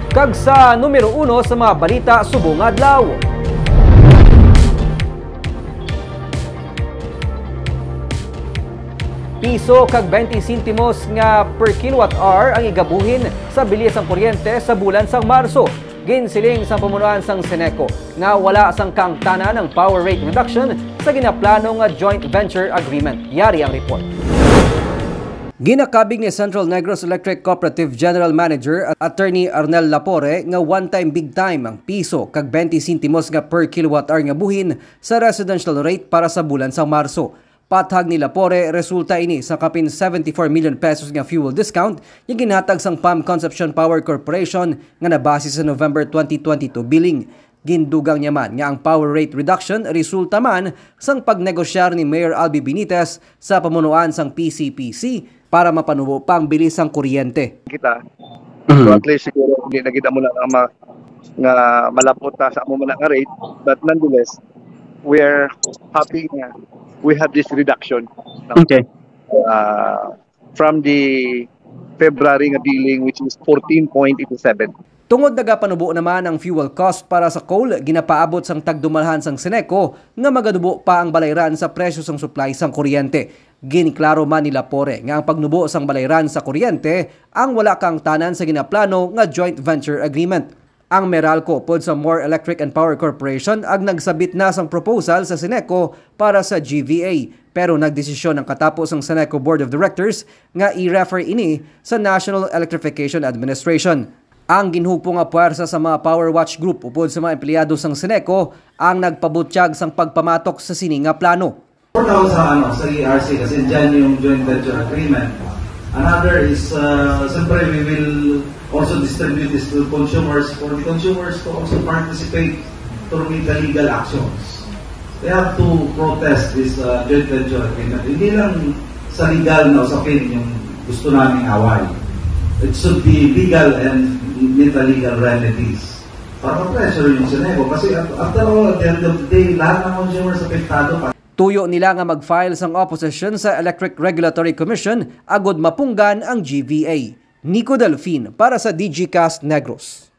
Kag sa numero 1 sa mga balita subong adlaw. Piso kag 20 sentimos nga per kilowatt-hour ang igabuhin sa bilis ng kuryente sa bulan sang Marso. Ginsiling sa pamunuan sang Seneco nga wala sang kaangtanan ng power rate reduction sa ginaplano nga joint venture agreement. Yari ang report. Ginakabig ni Central Negros Electric Cooperative General Manager Attorney Arnel Lapore nga one-time big time ang piso kag 20 sentimos nga per kilowatt-hour nga buhin sa residential rate para sa bulan sang Marso. Pathag ni Lapore, resulta ini sa kapin 74 million pesos nga fuel discount yung ginhatag sang PAM Concepcion Power Corporation nga nabase sa November 2022 billing. Gindugang niya man nga ang power rate reduction resulta man sang pagnegosyar ni Mayor Albi Benitez sa pamunuan sang PCPC para mapanubo pang bilis sang kuryente. Kita, so at least siguro hindi na kita muna nga malapot ta sa amo man nga rate, but nonetheless, we're happy nga we have this reduction. Okay. From the February nga billing, which is 14.87. Tungod nagapanubo naman ang fuel cost para sa coal, ginapaabot sang tagdumalhan sang Seneco nga magadubo pa ang balayran sa presyo sang supply sang kuryente. Giniklaro man ni Lapore nga ang pagnubo sang balayran sa kuryente ang wala kang tanan sa ginaplano nga joint venture agreement. Ang Meralco pod sa More Electric and Power Corporation ag nagsabit na sang proposal sa Seneco para sa GVA, pero nagdesisyon ang katapos ang Seneco Board of Directors nga i-refer ini sa National Electrification Administration. Ang ginhupo nga puwersa sa mga Power Watch Group upod sa mga empleyado sang Seneco ang nagpabutyag sang pagpamatok sa sini nga plano. Sa ERC kasi dyan yung joint venture agreement. Another is, siyempre we will also distribute this to consumers for the consumers to also participate to meet the legal actions. They have to protest this joint venture agreement. Hindi lang sa legal na usapin yung gusto naming away. It should be legal and meet the legal remedies. Para ma-pressure yung Seneco. Kasi after all, at the end of the day, lahat ng consumers apektado pa. Tuyo nila nga mag-file sang opposition sa Electric Regulatory Commission agod mapunggan ang GVA. Nico Delfin para sa DigiCast Negros.